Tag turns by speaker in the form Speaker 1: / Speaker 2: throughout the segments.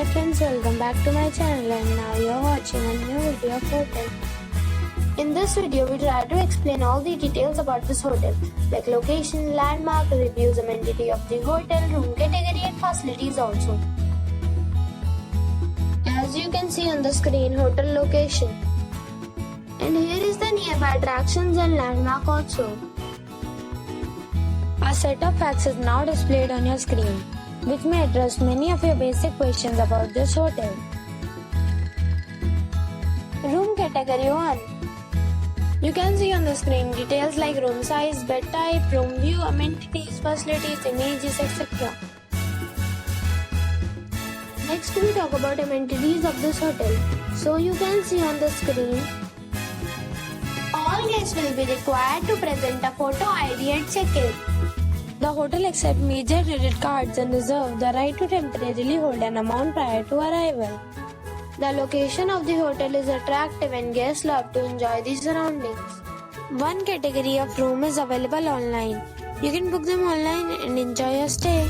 Speaker 1: Hi friends, welcome back to my channel and now you are watching a new video of hotel. In this video, we try to explain all the details about this hotel, like location, landmark, reviews, amenity of the hotel, room category and facilities also. As you can see on the screen, hotel location. And here is the nearby attractions and landmark also. A set of facts is now displayed on your screen, which may address many of your basic questions about this hotel. Room category 1. You can see on the screen details like room size, bed type, room view, amenities, facilities, images, etc. Next we talk about amenities of this hotel. So you can see on the screen, all guests will be required to present a photo ID at check-in. The hotel accepts major credit cards and reserves the right to temporarily hold an amount prior to arrival. The location of the hotel is attractive and guests love to enjoy the surroundings. One category of room is available online. You can book them online and enjoy your stay.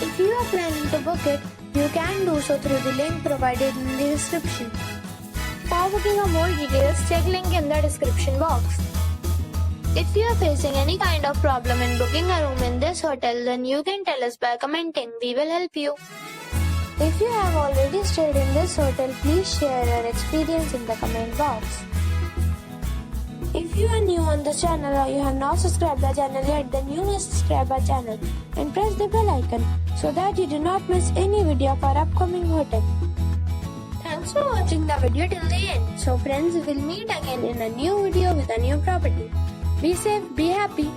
Speaker 1: If you are planning to book it, you can do so through the link provided in the description. For booking or more details, check link in the description box. If you are facing any kind of problem in booking a room in this hotel, then you can tell us by commenting. We will help you. If you have already stayed in this hotel, please share your experience in the comment box. If you are new on this channel or you have not subscribed the channel yet, then you must subscribe our channel and press the bell icon so that you do not miss any video of our upcoming hotel. Thanks for watching the video till the end. So friends, we will meet again in a new video with a new property. Be safe, be happy.